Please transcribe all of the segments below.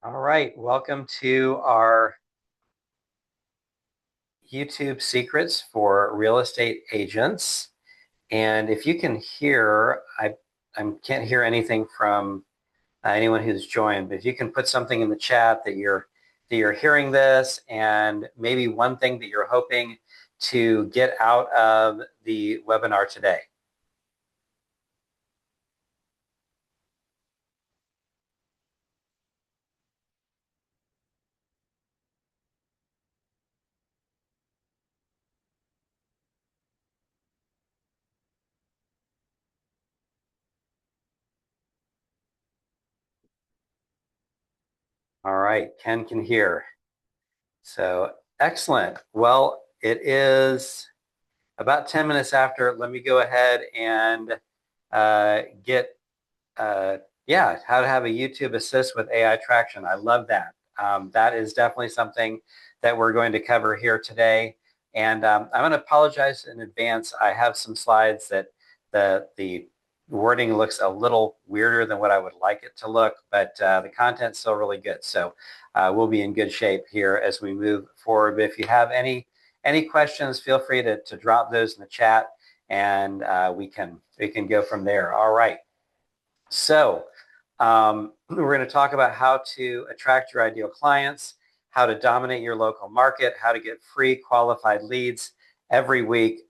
All right, welcome to our YouTube secrets for real estate agents. And if you can hear, I can't hear anything from anyone who's joined, but if you can put something in the chat that you're hearing this, and maybe one thing that you're hoping to get out of the webinar today. All right, Ken can hear. So excellent. Well, it is about 10 minutes after. Let me go ahead and get, how to have a YouTube assist with AI traction. I love that. That is definitely something that we're going to cover here today. And I'm going to apologize in advance. I have some slides that the wording looks a little weirder than what I would like it to look, but the content's still really good. So we'll be in good shape here as we move forward. But if you have any questions, feel free to drop those in the chat, and we can go from there. All right. So we're going to talk about how to attract your ideal clients, how to dominate your local market, how to get free qualified leads every week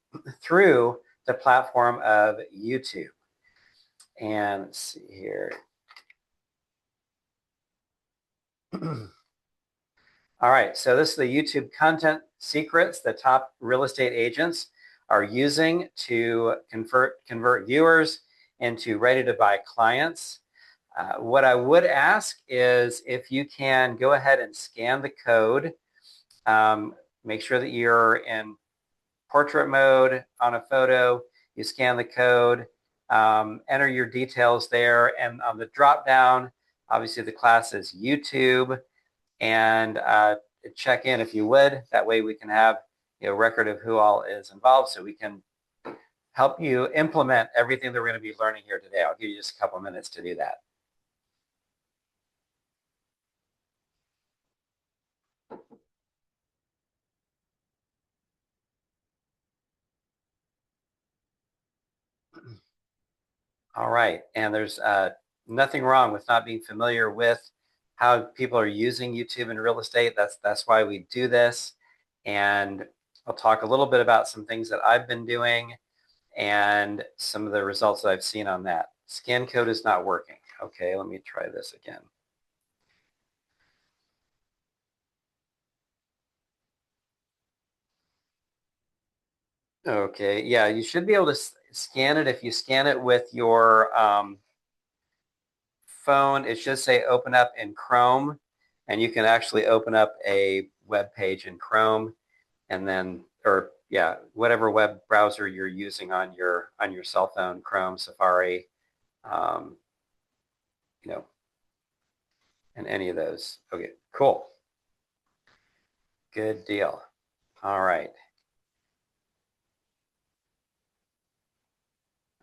through the platform of YouTube. And let's see here. All right, so this is the YouTube content secrets that top real estate agents are using to convert viewers into ready-to-buy clients. What I would ask is if you can go ahead and scan the code. Make sure that you're in portrait mode on a photo. You scan the code, enter your details there, and on the drop-down, obviously the class is YouTube, and check in if you would. That way we can have a record of who all is involved, so we can help you implement everything that we're going to be learning here today. I'll give you just a couple minutes to do that. All right, and there's nothing wrong with not being familiar with how people are using YouTube in real estate. That's why we do this, and I'll talk a little bit about some things that I've been doing and some of the results that I've seen on that. Scan code is not working. Okay, let me try this again. Okay, yeah, you should be able to scan it. If you scan it with your phone, it should say open up in Chrome, and you can actually open up a web page in Chrome, and then, or yeah, whatever web browser you're using on your cell phone, Chrome, Safari, you know, and any of those. Okay, cool. Good deal. All right.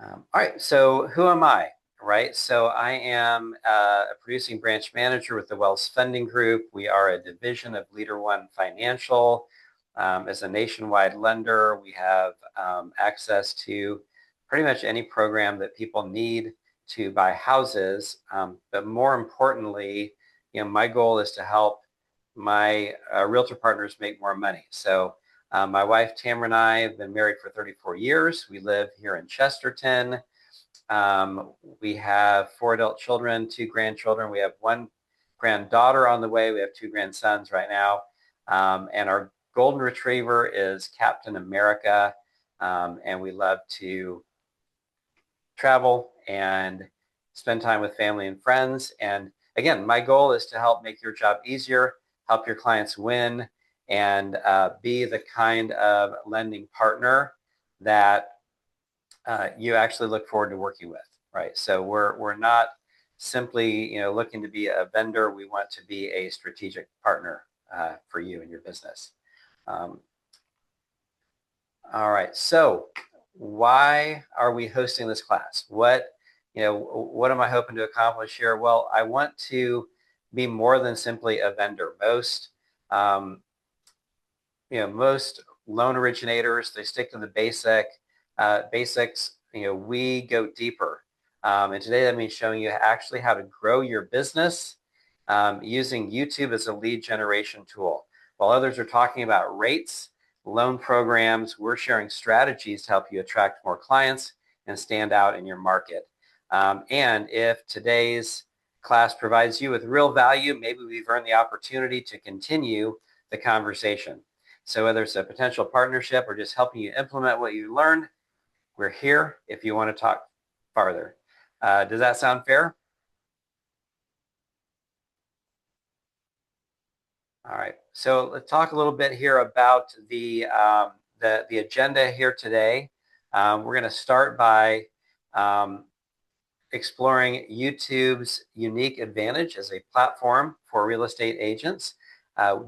All right, so who am I, right? So I am a producing branch manager with the Wells Funding Group. We are a division of Leader One Financial. As a nationwide lender, we have access to pretty much any program that people need to buy houses. But more importantly, my goal is to help my realtor partners make more money. So my wife, Tamara, and I have been married for 34 years. We live here in Chesterton. We have 4 adult children, 2 grandchildren. We have 1 granddaughter on the way. We have 2 grandsons right now. And our golden retriever is Captain America. And we love to travel and spend time with family and friends. And again, my goal is to help make your job easier, help your clients win, and be the kind of lending partner that you actually look forward to working with, right? So we're not simply looking to be a vendor. We want to be a strategic partner for you and your business. All right, so why are we hosting this class? What am I hoping to accomplish here? Well, I want to be more than simply a vendor. Most loan originators, they stick to the basics. We go deeper. And today that means showing you actually how to grow your business using YouTube as a lead generation tool. While others are talking about rates, loan programs, we're sharing strategies to help you attract more clients and stand out in your market. And if today's class provides you with real value, maybe we've earned the opportunity to continue the conversation. So whether it's a potential partnership or just helping you implement what you learned, we're here if you want to talk farther. Does that sound fair? All right. So let's talk a little bit here about the agenda here today. We're going to start by exploring YouTube's unique advantage as a platform for real estate agents.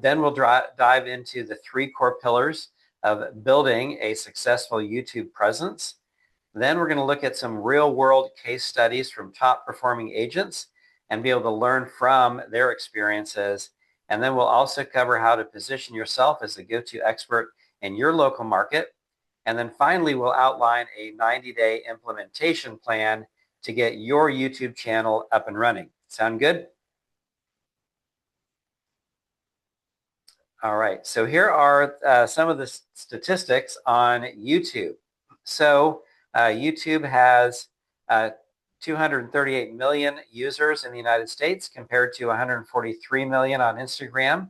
Then we'll dive into the 3 core pillars of building a successful YouTube presence. Then we're going to look at some real-world case studies from top-performing agents and be able to learn from their experiences. And then we'll also cover how to position yourself as a go-to expert in your local market. And then finally, we'll outline a 90-day implementation plan to get your YouTube channel up and running. Sound good? All right, so here are some of the statistics on YouTube. So YouTube has 238 million users in the United States compared to 143 million on Instagram.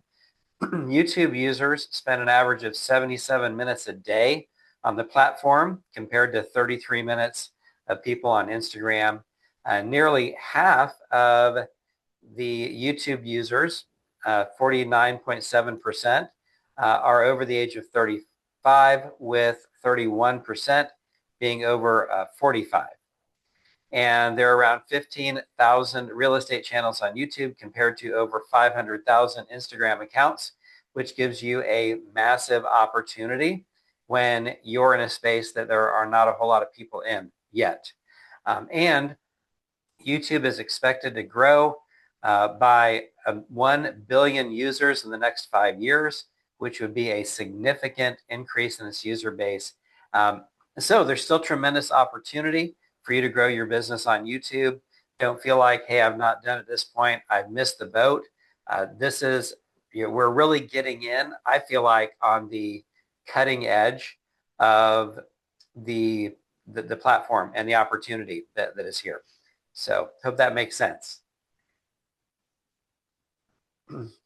YouTube users spend an average of 77 minutes a day on the platform compared to 33 minutes of people on Instagram. Nearly half of the YouTube users, 49.7%, are over the age of 35, with 31% being over 45. And there are around 15,000 real estate channels on YouTube compared to over 500,000 Instagram accounts, which gives you a massive opportunity when you're in a space that there are not a whole lot of people in yet. And YouTube is expected to grow by 1 billion users in the next 5 years, which would be a significant increase in its user base. So there's still tremendous opportunity for you to grow your business on YouTube. Don't feel like, hey, I've not done it at this point, I've missed the boat. This is, we're really getting in, I feel like, on the cutting edge of the platform and the opportunity that is here. So hope that makes sense.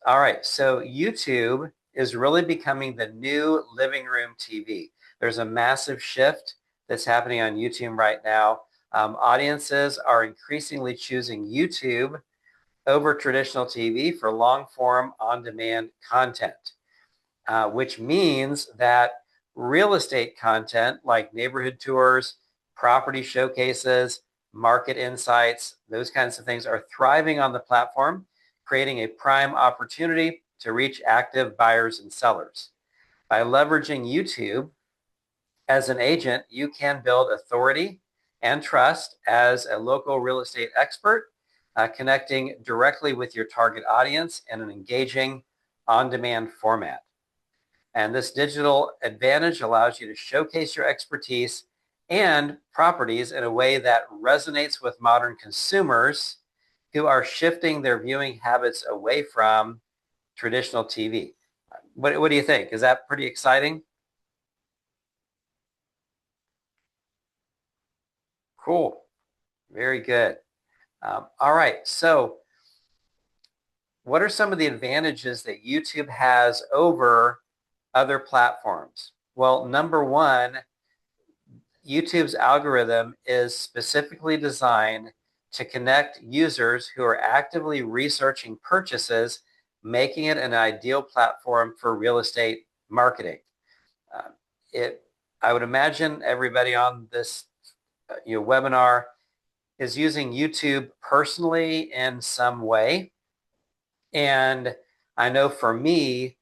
All right, so YouTube is really becoming the new living room TV. There's a massive shift that's happening on YouTube right now. Audiences are increasingly choosing YouTube over traditional TV for long-form, on-demand content, which means that real estate content like neighborhood tours, property showcases, market insights, those kinds of things are thriving on the platform, creating a prime opportunity to reach active buyers and sellers. By leveraging YouTube as an agent, you can build authority and trust as a local real estate expert, connecting directly with your target audience in an engaging, on-demand format. And this digital advantage allows you to showcase your expertise and properties in a way that resonates with modern consumers who are shifting their viewing habits away from traditional TV. What do you think? Is that pretty exciting? Cool. Very good. All right. So what are some of the advantages that YouTube has over other platforms? Well, number one, YouTube's algorithm is specifically designed to connect users who are actively researching purchases, making it an ideal platform for real estate marketing. I would imagine everybody on this webinar is using YouTube personally in some way. And I know for me,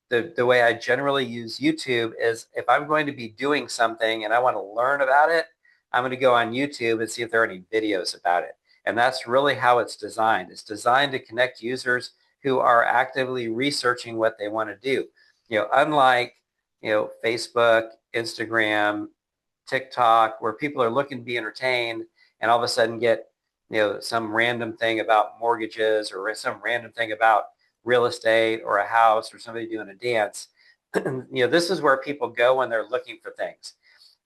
the way I generally use YouTube is if I'm going to be doing something and I want to learn about it, I'm going to go on YouTube and see if there are any videos about it. And that's really how it's designed. It's designed to connect users who are actively researching what they want to do. Unlike, Facebook, Instagram, TikTok, where people are looking to be entertained and all of a sudden get, some random thing about mortgages or some random thing about real estate or a house or somebody doing a dance. This is where people go when they're looking for things.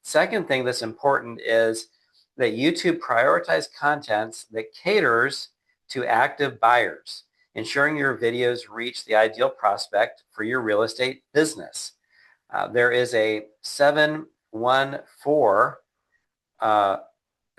Second thing that's important is that YouTube prioritizes content that caters to active buyers, ensuring your videos reach the ideal prospect for your real estate business. There is a 7-1-4,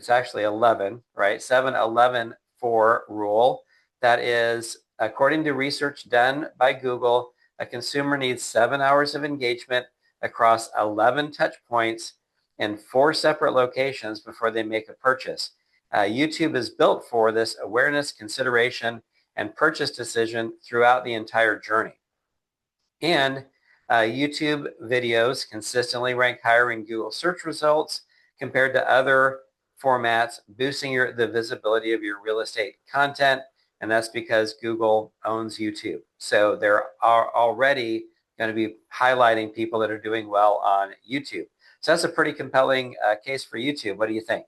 it's actually 11, right? 7-11-4 rule that is, according to research done by Google, a consumer needs 7 hours of engagement across 11 touch points in 4 separate locations before they make a purchase. YouTube is built for this awareness, consideration, and purchase decision throughout the entire journey. And YouTube videos consistently rank higher in Google search results compared to other formats, boosting the visibility of your real estate content. And that's because Google owns YouTube. So they're already going to be highlighting people that are doing well on YouTube. So that's a pretty compelling case for YouTube. What do you think?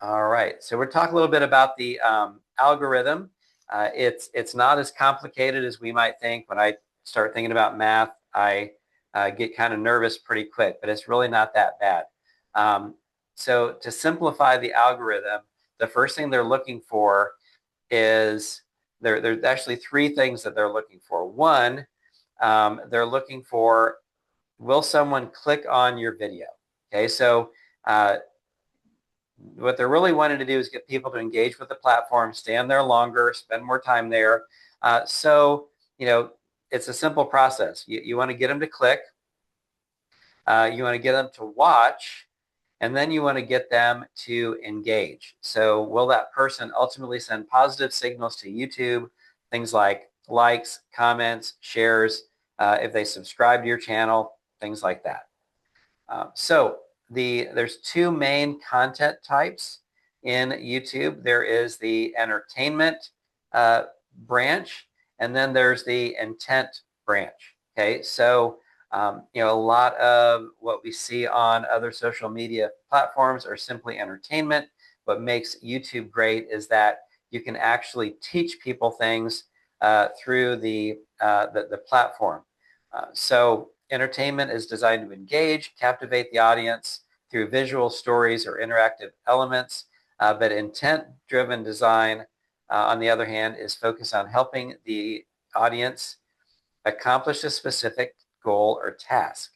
All right, so we're talking a little bit about the algorithm. It's not as complicated as we might think. When I start thinking about math, I get kind of nervous pretty quick, but it's really not that bad. So to simplify the algorithm, the first thing they're looking for is there's actually 3 things that they're looking for. One, they're looking for, will someone click on your video? Okay, so what they're really wanting to do is get people to engage with the platform, stand there longer, spend more time there. So, it's a simple process. You want to get them to click. You want to get them to watch. And then you want to get them to engage. So will that person ultimately send positive signals to YouTube? Things like likes, comments, shares, if they subscribe to your channel, things like that. So there's 2 main content types in YouTube. There is the entertainment branch, and then there's the intent branch. Okay, so a lot of what we see on other social media platforms are simply entertainment. What makes YouTube great is that you can actually teach people things through the platform. So entertainment is designed to engage, captivate the audience through visual stories or interactive elements. But intent-driven design, on the other hand, is focused on helping the audience accomplish a specific goal or task.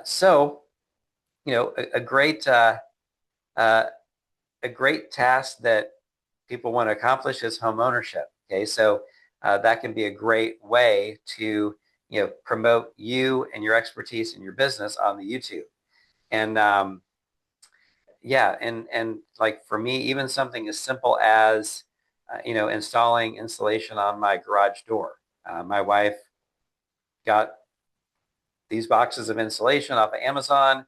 So, a great task that people want to accomplish is home ownership. Okay, so that can be a great way to promote you and your expertise in your business on the YouTube. And yeah, and like for me, even something as simple as installing insulation on my garage door. My wife got these boxes of insulation off of Amazon.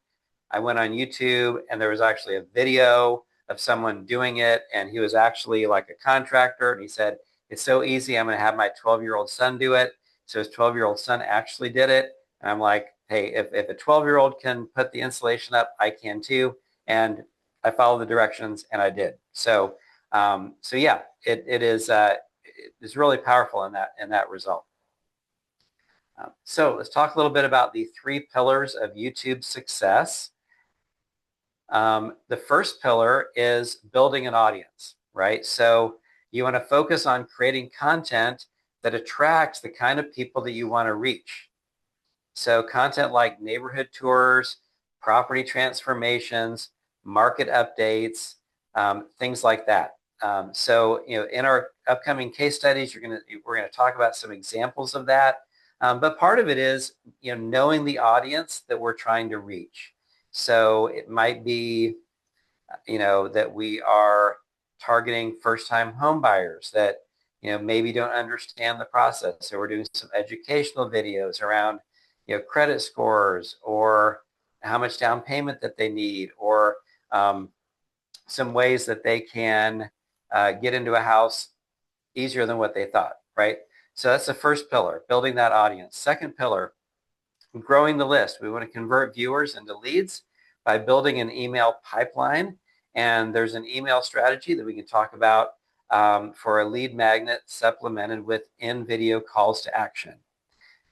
I went on YouTube and there was actually a video of someone doing it, and he was actually like a contractor, and he said, it's so easy, I'm going to have my 12-year-old son do it. So his 12-year-old son actually did it. And I'm like, hey, if a 12-year-old can put the insulation up, I can too. And I followed the directions and I did. So yeah, it is it's really powerful in that result. So let's talk a little bit about the 3 pillars of YouTube success. The first pillar is building an audience, right? So you want to focus on creating content that attracts the kind of people that you want to reach. So content like neighborhood tours, property transformations, market updates, things like that. So in our upcoming case studies, we're going to talk about some examples of that. But part of it is knowing the audience that we're trying to reach. So it might be that we are targeting first-time home buyers that maybe don't understand the process. So we're doing some educational videos around credit scores or how much down payment that they need, or some ways that they can get into a house easier than what they thought, right? So that's the first pillar, building that audience. Second pillar, growing the list. We want to convert viewers into leads by building an email pipeline. And there's an email strategy that we can talk about for a lead magnet supplemented with in-video calls to action.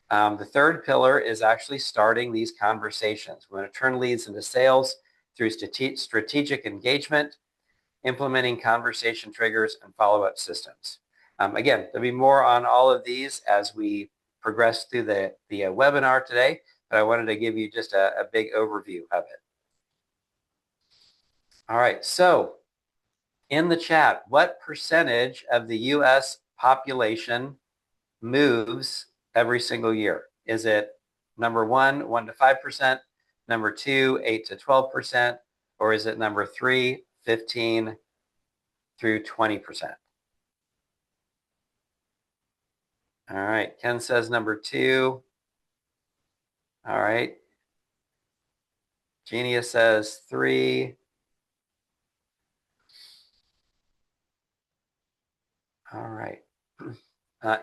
The third pillar is actually starting these conversations. We want to turn leads into sales through strategic engagement, implementing conversation triggers, and follow-up systems. Again, there'll be more on all of these as we progress through the webinar today, but I wanted to give you just a big overview of it. All right, so in the chat, what percentage of the U.S. population moves every single year? Is it number one, 1 to 5%, number two, 8 to 12%, or is it number three, 15 through 20%? All right, Ken says number two. All right. Genius says 3. All right.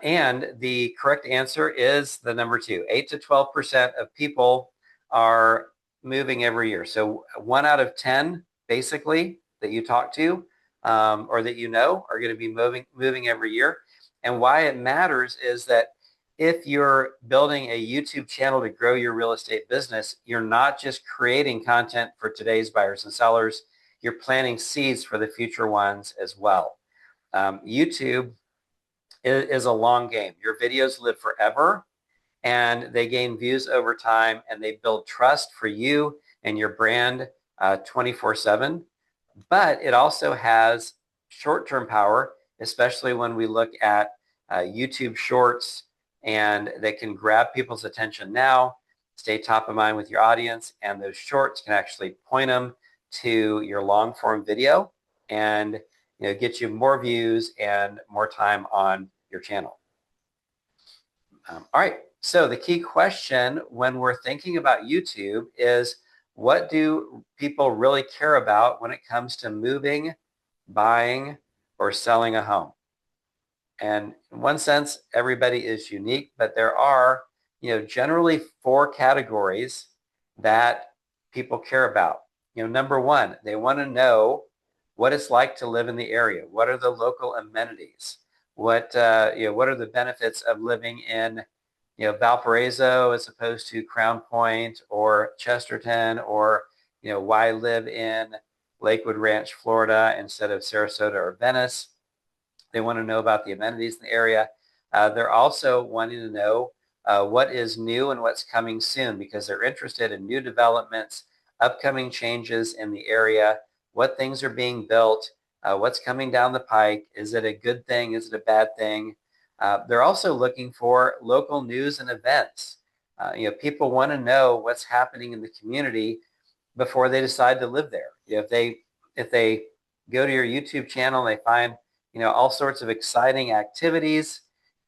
And the correct answer is the number 2. 8 to 12% of people are moving every year. So 1 out of 10, basically, that you talk to or that you know are going to be moving every year. And why it matters is that if you're building a YouTube channel to grow your real estate business, you're not just creating content for today's buyers and sellers, you're planting seeds for the future ones as well. YouTube is a long game. Your videos live forever and they gain views over time and they build trust for you and your brand 24/7. But it also has short-term power, especially when we look at YouTube shorts, and they can grab people's attention now, stay top of mind with your audience, and those shorts can actually point them to your long form video and get you more views and more time on your channel. All right, so the key question when we're thinking about YouTube is, what do people really care about when it comes to moving, buying, or selling a home? And in one sense, everybody is unique, but there are, generally 4 categories that people care about. Number one, they want to know what it's like to live in the area. What are the local amenities? What are the benefits of living in Valparaiso as opposed to Crown Point or Chesterton, or why live in Lakewood Ranch, Florida instead of Sarasota or Venice? They want to know about the amenities in the area. They're also wanting to know what is new and what's coming soon, because they're interested in new developments, upcoming changes in the area, what things are being built, what's coming down the pike. Is it a good thing? Is it a bad thing? They're also looking for local news and events. People want to know what's happening in the community before they decide to live there. If they go to your YouTube channel and they find all sorts of exciting activities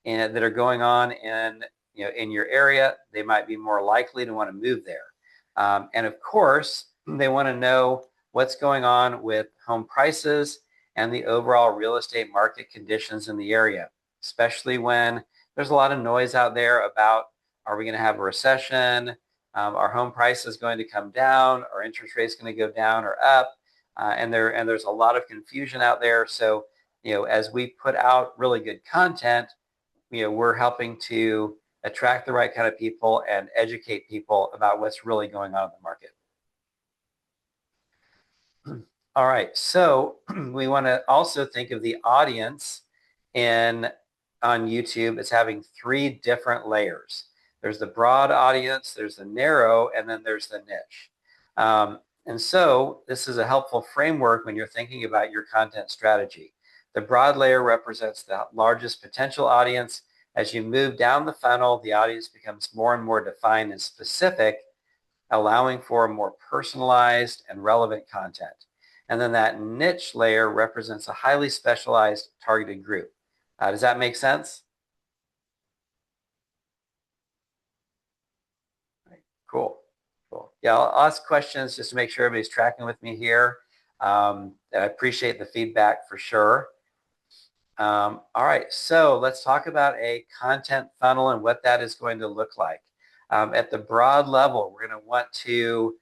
that are going on in your area, they might be more likely to want to move there. And of course, they want to know what's going on with home prices and the overall real estate market conditions in the area, especially when there's a lot of noise out there about, are we going to have a recession? Are home prices going to come down? Are interest rates going to go down or up? And there's a lot of confusion out there. So, as we put out really good content, we're helping to attract the right kind of people and educate people about what's really going on in the market. All right, so we want to also think of the audience on YouTube as having 3 different layers. There's the broad audience, there's the narrow, and then there's the niche. And so this is a helpful framework when you're thinking about your content strategy. The broad layer represents the largest potential audience. As you move down the funnel, the audience becomes more and more defined and specific, allowing for more personalized and relevant content. And then that niche layer represents a highly specialized targeted group. Does that make sense? Right. Cool. Yeah, I'll ask questions just to make sure everybody's tracking with me here. I appreciate the feedback for sure. All right, so let's talk about a content funnel and what that is going to look like. At the broad level, we're going to want to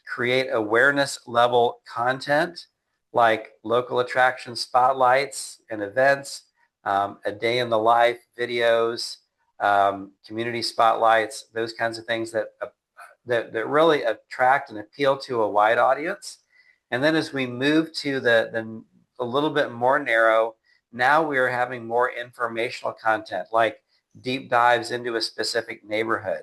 create awareness level content like local attraction spotlights and events, a day in the life videos, community spotlights, those kinds of things that really attract and appeal to a wide audience. And then as we move to the a little bit more narrow, now we are having more informational content like deep dives into a specific neighborhood,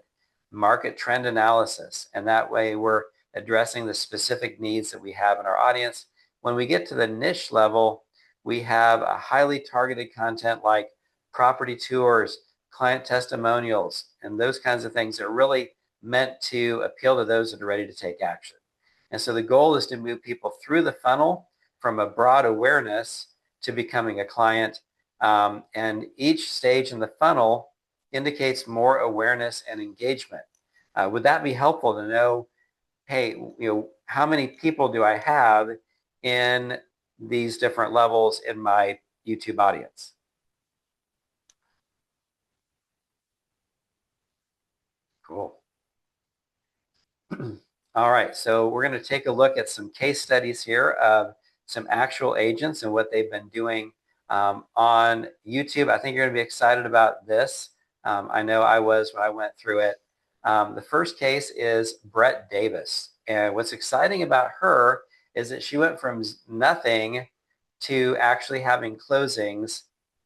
market trend analysis, and that way we're addressing the specific needs that we have in our audience. When we get to the niche level, we have a highly targeted content like property tours, client testimonials, and those kinds of things that are really meant to appeal to those that are ready to take action. And so the goal is to move people through the funnel from a broad awareness to becoming a client. And each stage in the funnel indicates more awareness and engagement. Would that be helpful to know, hey, how many people do I have in these different levels in my YouTube audience? Cool. All right, so we're going to take a look at some case studies here of some actual agents and what they've been doing on YouTube. I think you're going to be excited about this. I know I was when I went through it. The first case is Brett Davis. And what's exciting about her is that she went from nothing to actually having closings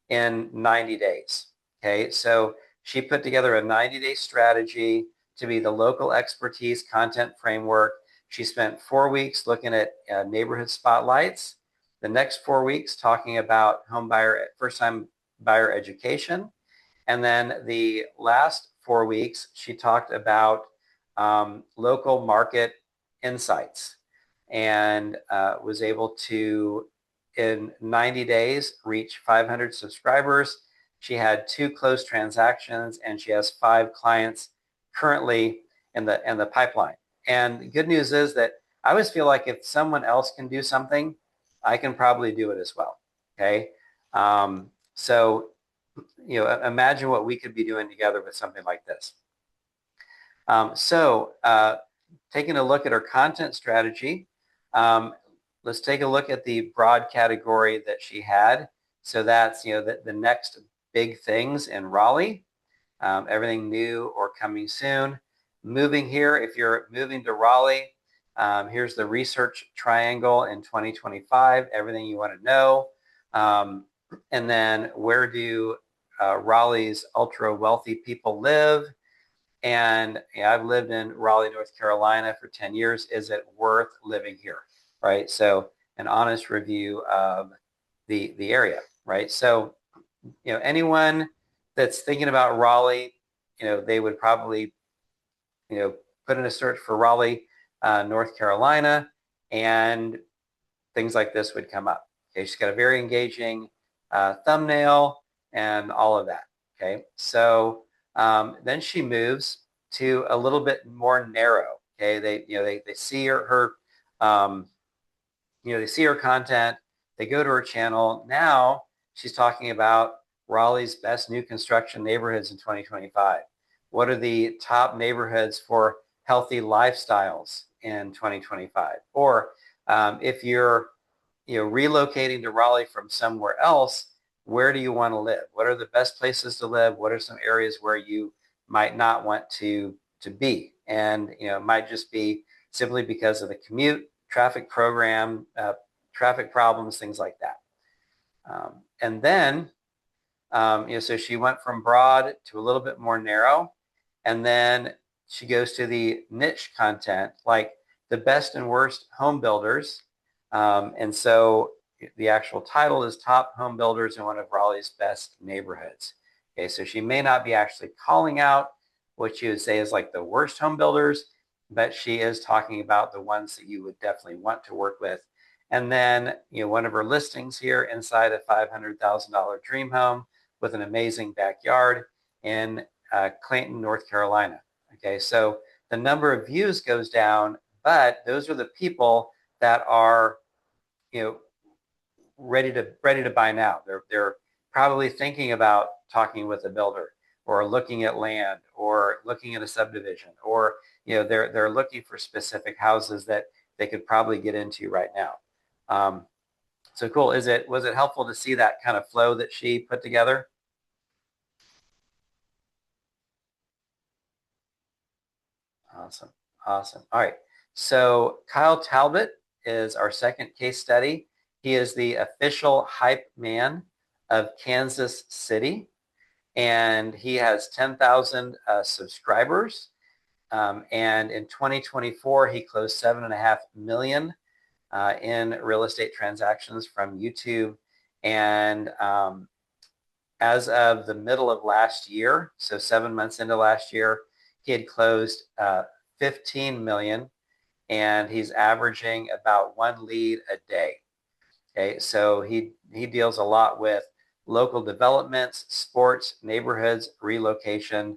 in 90 days. Okay, so she put together a 90-day strategy to be the local expertise content framework. She spent 4 weeks looking at neighborhood spotlights, the next 4 weeks talking about first-time buyer education, and then the last 4 weeks she talked about local market insights, and was able to, in 90 days, reach 500 subscribers. She had 2 closed transactions, and she has 5 clients currently in the pipeline. And the good news is that I always feel like if someone else can do something, I can probably do it as well. Okay, so imagine what we could be doing together with something like this. Taking a look at our content strategy, let's take a look at the broad category that she had. So that's the next big things in Raleigh. Everything new or coming soon. Moving here, if you're moving to Raleigh, here's the research triangle in 2025, everything you want to know. And then where do Raleigh's ultra wealthy people live? And I've lived in Raleigh, North Carolina for 10 years. Is it worth living here? Right? So an honest review of the area, right? So, anyone that's thinking about Raleigh, they would probably, put in a search for Raleigh, North Carolina, and things like this would come up. Okay, she's got a very engaging thumbnail and all of that. Okay, so then she moves to a little bit more narrow. Okay, they see her they see her content. They go to her channel. Now she's talking about Raleigh's best new construction neighborhoods in 2025. What are the top neighborhoods for healthy lifestyles in 2025? Or if you're relocating to Raleigh from somewhere else, where do you want to live? What are the best places to live? What are some areas where you might not want to be? And it might just be simply because of the commute, traffic program, traffic problems, things like that. And then, so she went from broad to a little bit more narrow. And then she goes to the niche content, like the best and worst home builders. And so the actual title is Top Home Builders in One of Raleigh's Best Neighborhoods. Okay, so she may not be actually calling out what you would say is like the worst home builders, but she is talking about the ones that you would definitely want to work with. And then, one of her listings here inside a $500,000 dream home with an amazing backyard in Clayton, North Carolina. Okay, so the number of views goes down, but those are the people that are, you know, ready to buy now. They're probably thinking about talking with a builder or looking at land or looking at a subdivision, or they're looking for specific houses that they could probably get into right now. So cool. Was it helpful to see that kind of flow that she put together? Awesome. Awesome. All right. So Kyle Talbot is our second case study. He is the official hype man of Kansas City, and he has 10,000 subscribers. And in 2024, he closed $7.5 million in real estate transactions from YouTube. And as of the middle of last year, so 7 months into last year, he had closed 15 million, and he's averaging about one lead a day. Okay, so he deals a lot with local developments, sports, neighborhoods, relocation.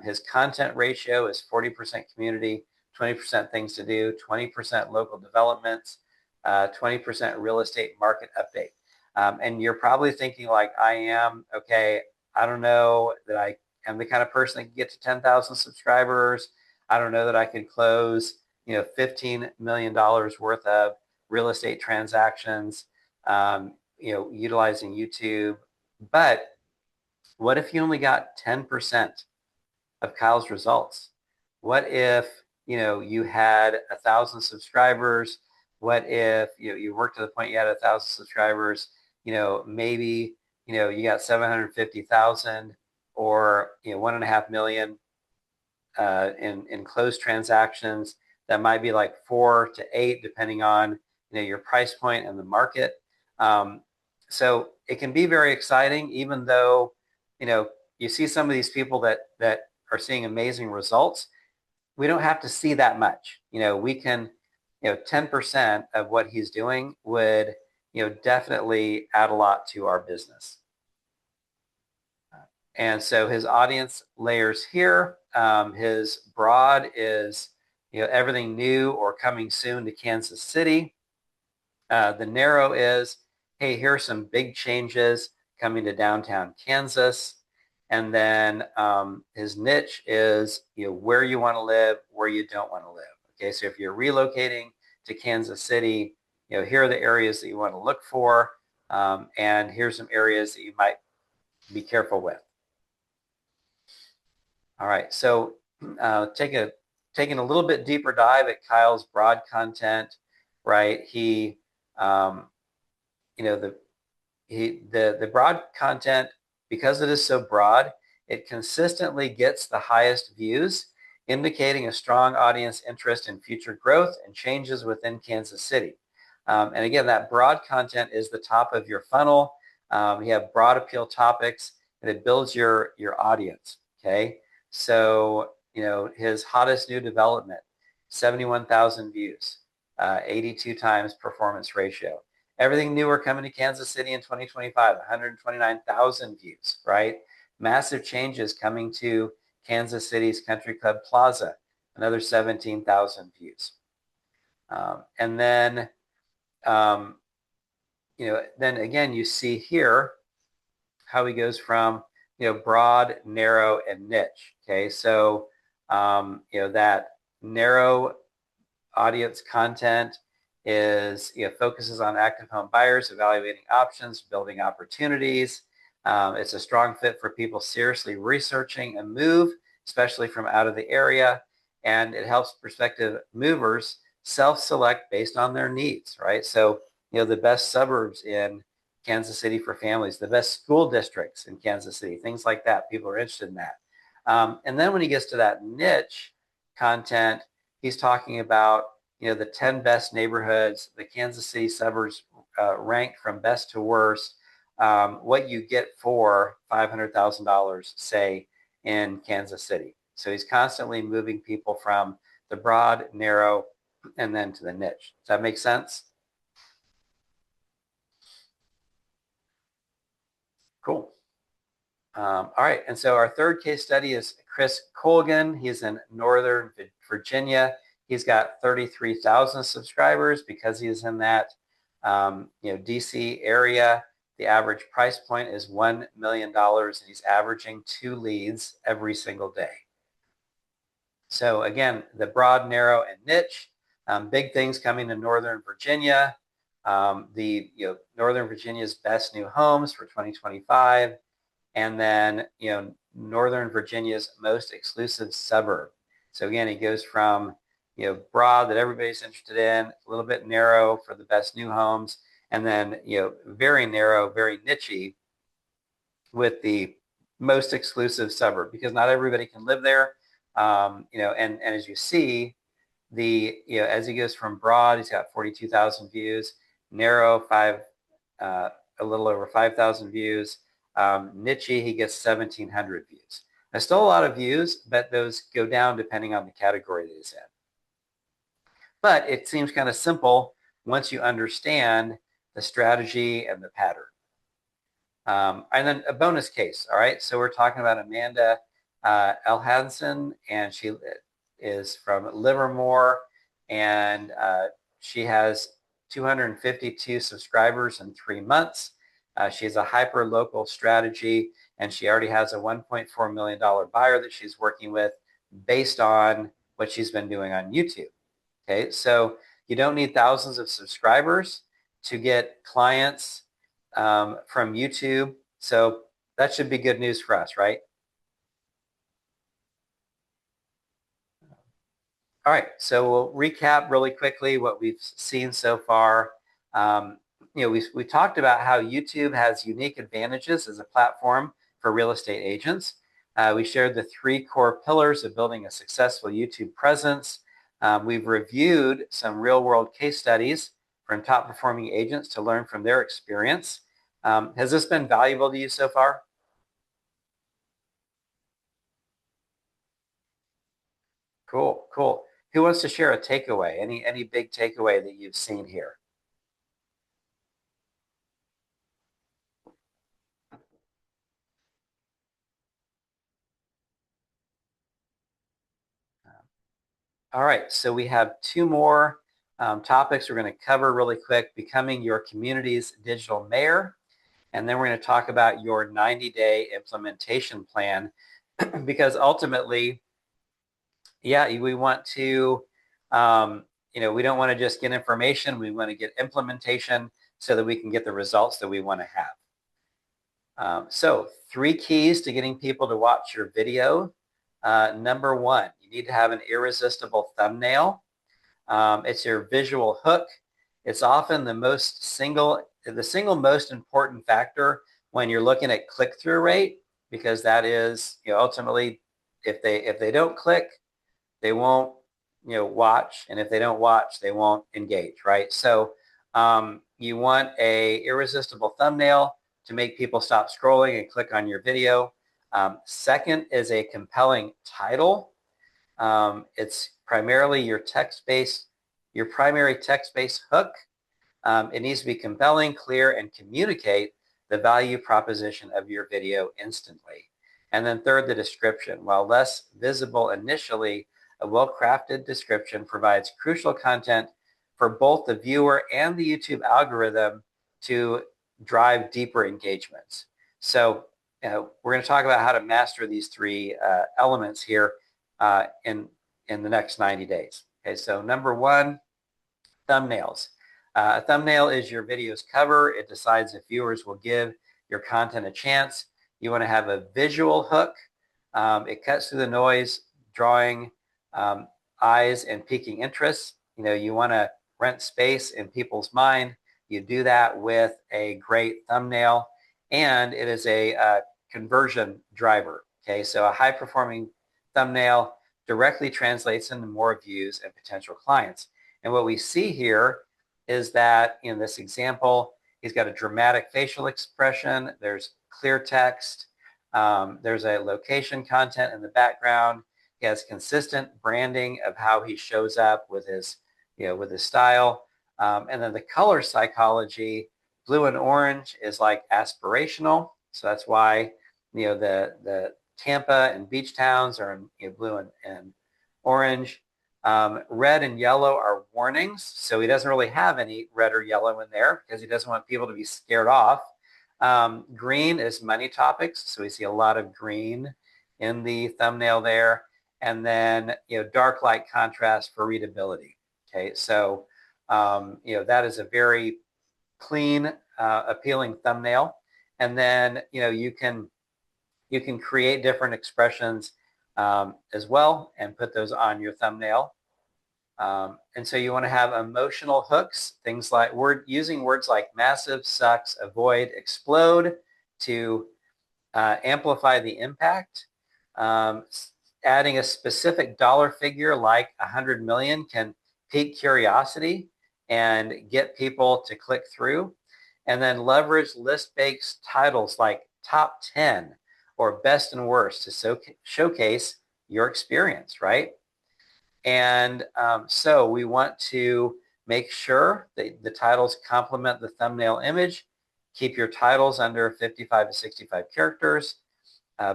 His content ratio is 40% community, 20% things to do, 20% local developments, 20% real estate market update. And you're probably thinking like I am, okay, I don't know that I am the kind of person that can get to 10,000 subscribers. I don't know that I could close, $15 million worth of real estate transactions, utilizing YouTube. But what if you only got 10% of Kyle's results? What if, you had 1,000 subscribers? What if you worked to the point you had 1,000 subscribers? Maybe, you got 750,000 or, 1.5 million in closed transactions. That might be like 4 to 8, depending on, your price point and the market. So it can be very exciting, even though, you see some of these people that are seeing amazing results. We don't have to see that much. We can, 10% of what he's doing would, definitely add a lot to our business. And so his audience layers here. His broad is, everything new or coming soon to Kansas City. The narrow is, hey, here are some big changes coming to downtown Kansas. And then his niche is, where you want to live, where you don't want to live. Okay, so if you're relocating to Kansas City, here are the areas that you want to look for, and here's some areas that you might be careful with. All right, so taking a little bit deeper dive at Kyle's broad content, right? He, the broad content, because it is so broad, it consistently gets the highest views, indicating a strong audience interest in future growth and changes within Kansas City. And again, that broad content is the top of your funnel. You have broad appeal topics, and it builds your audience. Okay, so his hottest new development, 71,000 views, 82 times performance ratio. Everything newer coming to Kansas City in 2025, 129,000 views, right? Massive changes coming to Kansas City's Country Club Plaza, another 17,000 views. And then, then again, you see here how he goes from, broad, narrow, and niche. Okay, so, that narrow audience content is, focuses on active home buyers, evaluating options, building opportunities. It's a strong fit for people seriously researching a move, especially from out of the area. And it helps prospective movers self-select based on their needs, right? So, the best suburbs in Kansas City for families, the best school districts in Kansas City, things like that. People are interested in that. And then when he gets to that niche content, he's talking about, the 10 best neighborhoods, the Kansas City suburbs ranked from best to worst, what you get for $500,000, say, in Kansas City. So he's constantly moving people from the broad, narrow, and then to the niche. Does that make sense? Cool. All right, and so our third case study is Chris Colgan. He's in Northern Virginia. He's got 33,000 subscribers because he's in that DC area. The average price point is $1 million, and he's averaging 2 leads every single day. So again, the broad, narrow, and niche. Big things coming to Northern Virginia. Northern Virginia's best new homes for 2025, and then Northern Virginia's most exclusive suburb. So again, it goes from broad that everybody's interested in, a little bit narrow for the best new homes, and then very narrow, very nichey with the most exclusive suburb, because not everybody can live there. And as you see, as he goes from broad, he's got 42,000 views, narrow a little over 5,000 views, nichey, he gets 1,700 views. Now, still a lot of views, but those go down depending on the category that he's in. But it seems kind of simple once you understand the strategy and the pattern. And then a bonus case, all right? So we're talking about Amanda Elhansen, and she is from Livermore, and she has 252 subscribers in 3 months. She has a hyper-local strategy, and she already has a $1.4 million buyer that she's working with based on what she's been doing on YouTube. Okay, so you don't need thousands of subscribers to get clients from YouTube. So that should be good news for us, right? All right, so we'll recap really quickly what we've seen so far. We talked about how YouTube has unique advantages as a platform for real estate agents. We shared the 3 core pillars of building a successful YouTube presence. We've reviewed some real-world case studies from top-performing agents to learn from their experience. Has this been valuable to you so far? Cool, cool. Who wants to share a takeaway? Any big takeaway that you've seen here? All right, so we have 2 more topics we're going to cover really quick: becoming your community's digital mayor, and then we're going to talk about your 90-day implementation plan, because ultimately, we want to, we don't want to just get information. We want to get implementation so that we can get the results that we want to have. So 3 keys to getting people to watch your video. Number 1, you need to have an irresistible thumbnail. It's your visual hook. It's often the single most important factor when you're looking at click-through rate, because that is, ultimately, if they don't click, they won't, watch, and if they don't watch, they won't engage, right? So you want a irresistible thumbnail to make people stop scrolling and click on your video. Second is a compelling title. It's primarily your primary text-based hook. It needs to be compelling, clear, and communicate the value proposition of your video instantly. And then third, the description. While less visible initially, a well-crafted description provides crucial content for both the viewer and the YouTube algorithm to drive deeper engagements. So we're going to talk about how to master these 3 elements here in the next 90 days. Okay, so number 1, thumbnails. A thumbnail is your video's cover. It decides if viewers will give your content a chance. You want to have a visual hook. It cuts through the noise, drawing eyes and piquing interest. You want to rent space in people's mind. You do that with a great thumbnail, and it is a conversion driver. Okay, so a high-performing thumbnail directly translates into more views and potential clients. And what we see here is that in this example, he's got a dramatic facial expression. There's clear text. There's a location content in the background. He has consistent branding of how he shows up with his style. And then the color psychology, blue and orange is like aspirational. So that's why, the Tampa and beach towns are in blue and orange. Red and yellow are warnings. So he doesn't really have any red or yellow in there because he doesn't want people to be scared off. Green is money topics. So we see a lot of green in the thumbnail there. And then, dark light contrast for readability. Okay. So, that is a very clean, appealing thumbnail. And then, you can create different expressions as well and put those on your thumbnail. And so you want to have emotional hooks, things like using words like massive, sucks, avoid, explode to amplify the impact. Adding a specific dollar figure like 100 million can pique curiosity and get people to click through. And then leverage list-based titles like top 10 or best and worst to showcase your experience, right? And so we want to make sure that the titles complement the thumbnail image. Keep your titles under 55 to 65 characters.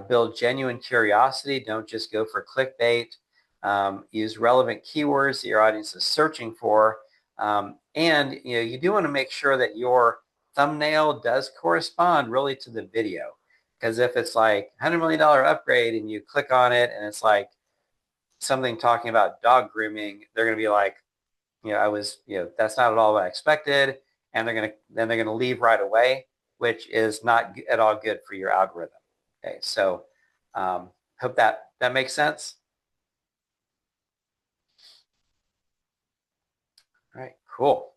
Build genuine curiosity. Don't just go for clickbait. Use relevant keywords that your audience is searching for. And you do want to make sure that your thumbnail does correspond really to the video. Because if it's like $100 million upgrade and you click on it and it's like something talking about dog grooming, they're going to be like, that's not at all what I expected. And they're going to leave right away, which is not at all good for your algorithm. Okay, so hope that makes sense. All right, cool.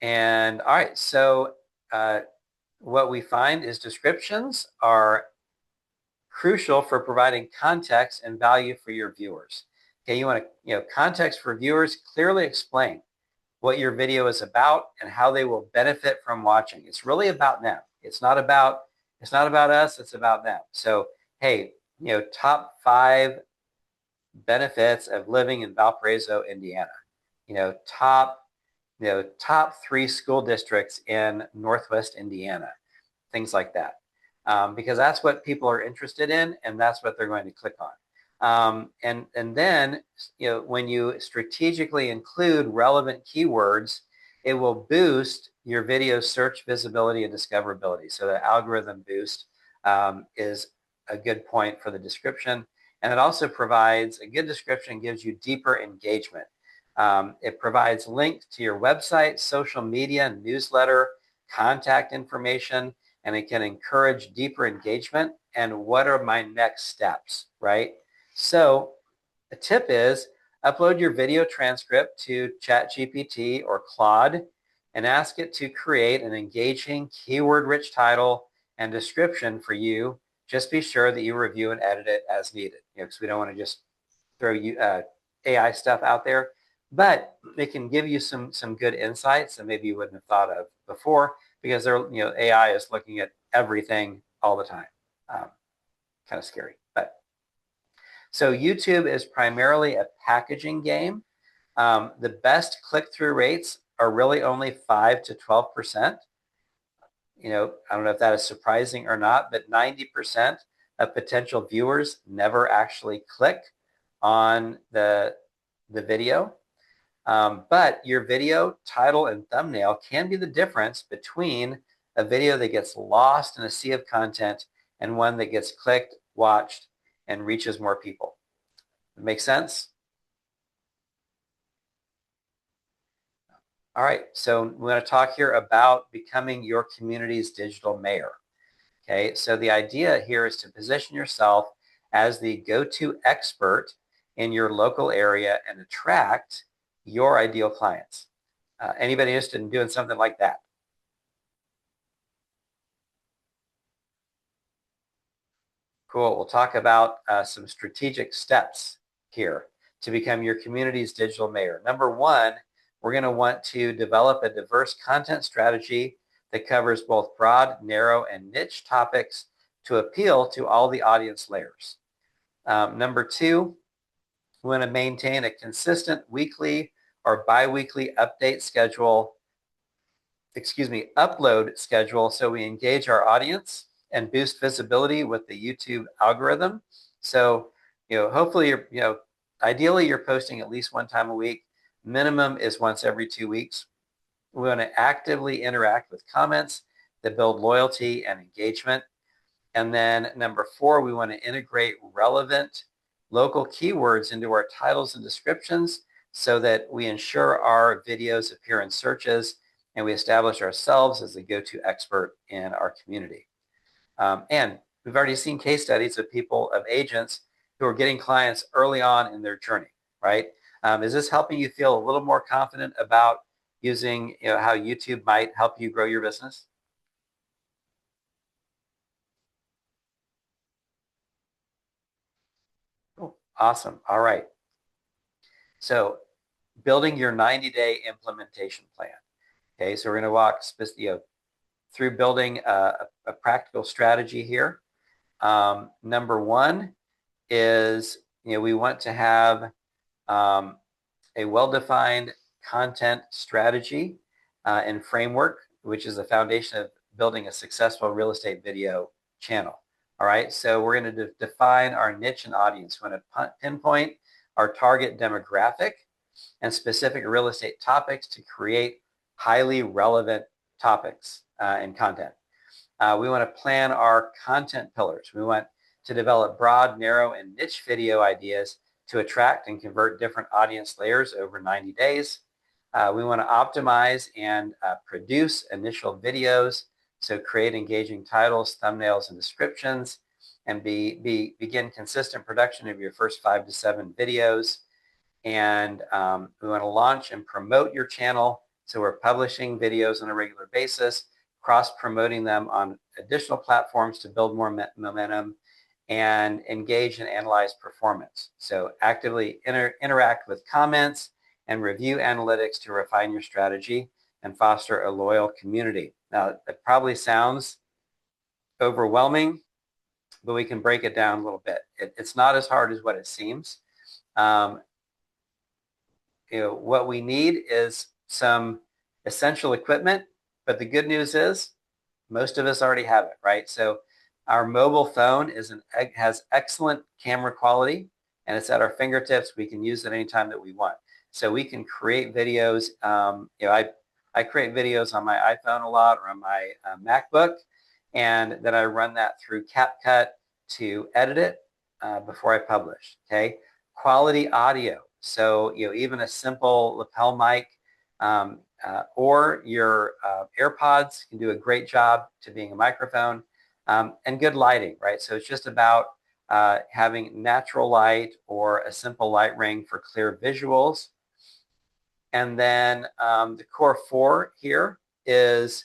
And all right, so what we find is descriptions are crucial for providing context and value for your viewers. Okay, you want to, context for viewers, clearly explain what your video is about and how they will benefit from watching. It's really about them. It's not about us, it's about them. So, hey, top 5 benefits of living in Valparaiso, Indiana. Top 3 school districts in Northwest Indiana, things like that. Because that's what people are interested in and that's what they're going to click on. And then, when you strategically include relevant keywords, it will boost your video search visibility and discoverability. So the algorithm boost is a good point for the description. And it also provides a good description, gives you deeper engagement. It provides links to your website, social media, newsletter, contact information, and it can encourage deeper engagement. And what are my next steps, right? So a tip is upload your video transcript to ChatGPT or Claude and ask it to create an engaging, keyword-rich title and description for you. Just be sure that you review and edit it as needed, because we don't want to just throw AI stuff out there. But it can give you some good insights that maybe you wouldn't have thought of before, because AI is looking at everything all the time. Kind of scary, but. So YouTube is primarily a packaging game. The best click-through rates are really only 5 to 12%. I don't know if that is surprising or not, but 90% of potential viewers never actually click on the video. But your video title and thumbnail can be the difference between a video that gets lost in a sea of content and one that gets clicked, watched, and reaches more people. Make sense? All right, so we're going to talk here about becoming your community's digital mayor. Okay, so the idea here is to position yourself as the go-to expert in your local area and attract your ideal clients. Anybody interested in doing something like that? Cool. We'll talk about some strategic steps here to become your community's digital mayor. Number 1, we're going to want to develop a diverse content strategy that covers both broad, narrow, and niche topics to appeal to all the audience layers. Number 2, we want to maintain a consistent weekly or bi-weekly upload schedule so we engage our audience and boost visibility with the YouTube algorithm. So, hopefully ideally you're posting at least one time a week. Minimum is once every 2 weeks. We want to actively interact with comments that build loyalty and engagement. And then number 4, we want to integrate relevant local keywords into our titles and descriptions so that we ensure our videos appear in searches and we establish ourselves as the go-to expert in our community. And we've already seen case studies of agents who are getting clients early on in their journey, right? Is this helping you feel a little more confident about using how YouTube might help you grow your business? Cool. Awesome. All right. So building your 90-day implementation plan. Okay, so we're going to walk through building a practical strategy here. Number 1 is we want to have a well-defined content strategy and framework, which is the foundation of building a successful real estate video channel. All right, so we're going to define our niche and audience. We want to pinpoint our target demographic and specific real estate topics to create highly relevant topics and content. We want to plan our content pillars. We want to develop broad, narrow, and niche video ideas to attract and convert different audience layers over 90 days. We want to optimize and produce initial videos, so create engaging titles, thumbnails, and descriptions, and begin consistent production of your first 5 to 7 videos. And we want to launch and promote your channel, so we're publishing videos on a regular basis, cross-promoting them on additional platforms to build more momentum, and engage and analyze performance. So actively interact with comments and review analytics to refine your strategy and foster a loyal community. Now, that probably sounds overwhelming, but we can break it down a little bit. It's not as hard as what it seems. What we need is some essential equipment, but the good news is most of us already have it, right? So our mobile phone has excellent camera quality, and it's at our fingertips. We can use it anytime that we want. So we can create videos. I create videos on my iPhone a lot, or on my MacBook, and then I run that through CapCut to edit it before I publish. Okay, quality audio. So even a simple lapel mic or your AirPods can do a great job to being a microphone. And good lighting, right? So it's just about having natural light or a simple light ring for clear visuals. And then the core 4 here is,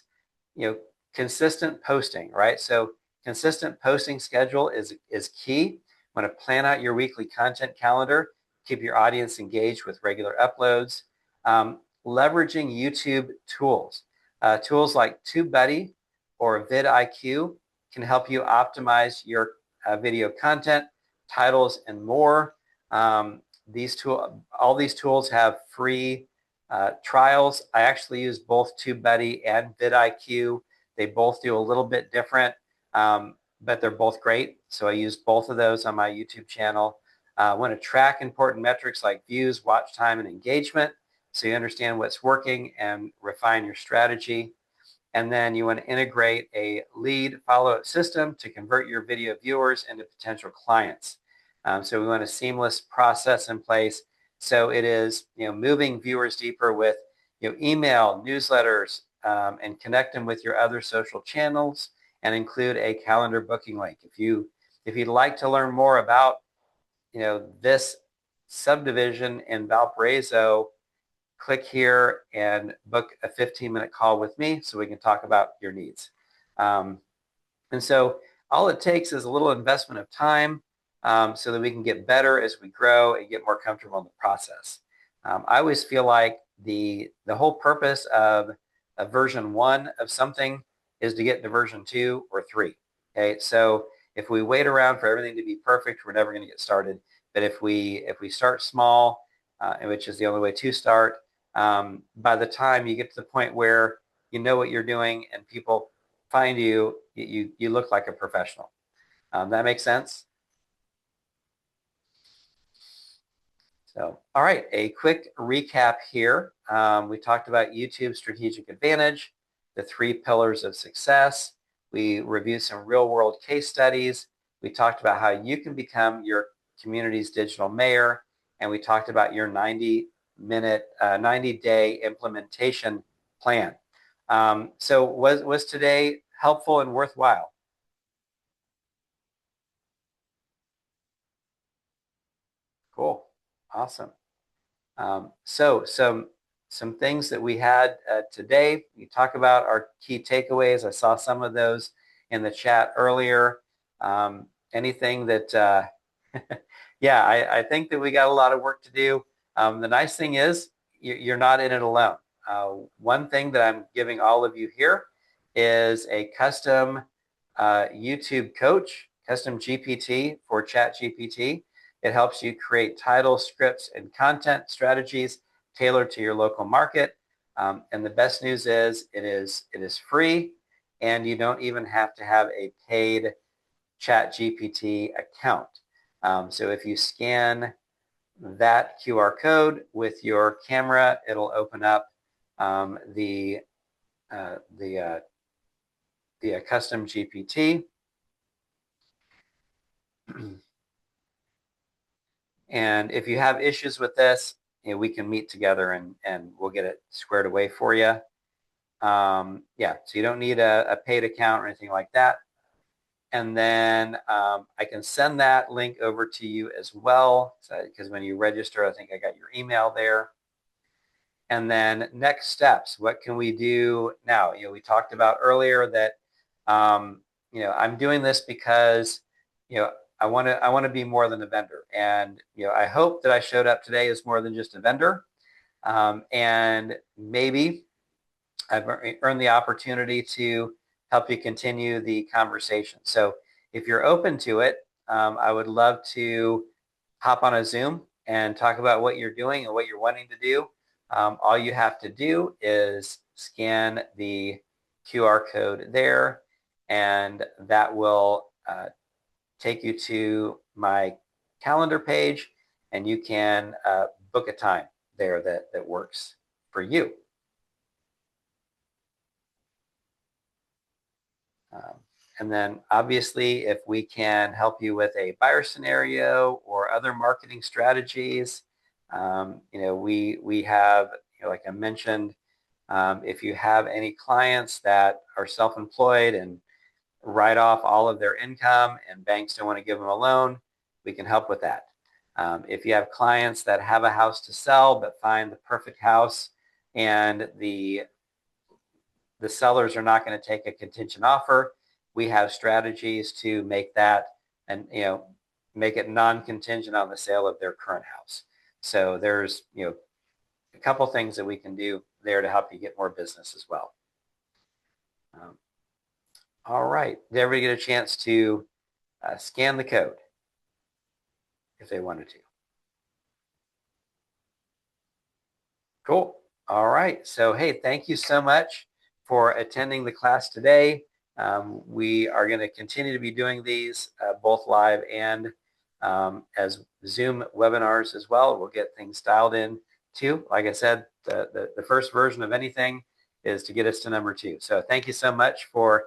consistent posting, right? So consistent posting schedule is key. You want to plan out your weekly content calendar, keep your audience engaged with regular uploads. Leveraging YouTube tools. Tools like TubeBuddy or vidIQ can help you optimize your video content, titles, and more. All these tools have free trials. I actually use both TubeBuddy and vidIQ. They both do a little bit different, but they're both great. So I use both of those on my YouTube channel. I want to track important metrics like views, watch time, and engagement, so you understand what's working and refine your strategy. And then you want to integrate a lead follow-up system to convert your video viewers into potential clients. So we want a seamless process in place. So it is, moving viewers deeper with, email, newsletters, and connect them with your other social channels, and include a calendar booking link. If you'd like to learn more about, this subdivision in Valparaiso, click here and book a 15-minute call with me so we can talk about your needs. And so all it takes is a little investment of time so that we can get better as we grow and get more comfortable in the process. I always feel like the whole purpose of a version 1 of something is to get to version 2 or 3. Okay, so if we wait around for everything to be perfect, we're never going to get started. But if we start small, which is the only way to start, by the time you get to the point where you know what you're doing and people find you, you look like a professional. That makes sense? So, all right, a quick recap here. We talked about YouTube's strategic advantage, the 3 pillars of success. We reviewed some real world case studies. We talked about how you can become your community's digital mayor. And we talked about your 90-day implementation plan. So was today helpful and worthwhile? Cool. Awesome. So some things that we had today. We talk about our key takeaways. I saw some of those in the chat earlier. Anything that, yeah, I think that we got a lot of work to do. The nice thing is you're not in it alone. One thing that I'm giving all of you here is a custom YouTube coach, custom GPT for ChatGPT. It helps you create titles, scripts, and content strategies tailored to your local market. And the best news is it is free, and you don't even have to have a paid ChatGPT account. So if you scan that QR code with your camera, it'll open up the custom GPT. And if you have issues with this, we can meet together and we'll get it squared away for you. Yeah, so you don't need a paid account or anything like that. And then I can send that link over to you as well, because when you register, I think I got your email there. And then next steps, what can we do now? We talked about earlier that I'm doing this because I want to be more than a vendor, and I hope that I showed up today as more than just a vendor, and maybe I've earned the opportunity to help you continue the conversation. So if you're open to it, I would love to hop on a Zoom and talk about what you're doing and what you're wanting to do. All you have to do is scan the QR code there, and that will take you to my calendar page, and you can book a time there that works for you. And then obviously, if we can help you with a buyer scenario or other marketing strategies, we have, like I mentioned, if you have any clients that are self-employed and write off all of their income and banks don't want to give them a loan, we can help with that. If you have clients that have a house to sell but find the perfect house and the sellers are not going to take a contingent offer, we have strategies to make that and make it non-contingent on the sale of their current house. So there's a couple things that we can do there to help you get more business as well. All right, did everybody get a chance to scan the code if they wanted to? Cool. All right. So, hey, thank you so much for attending the class today. We are going to continue to be doing these both live and as Zoom webinars as well. We'll get things dialed in too. Like I said, the first version of anything is to get us to number 2. So thank you so much for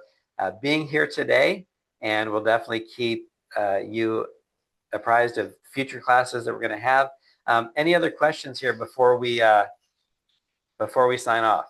being here today, and we'll definitely keep you apprised of future classes that we're going to have. Any other questions here before we sign off?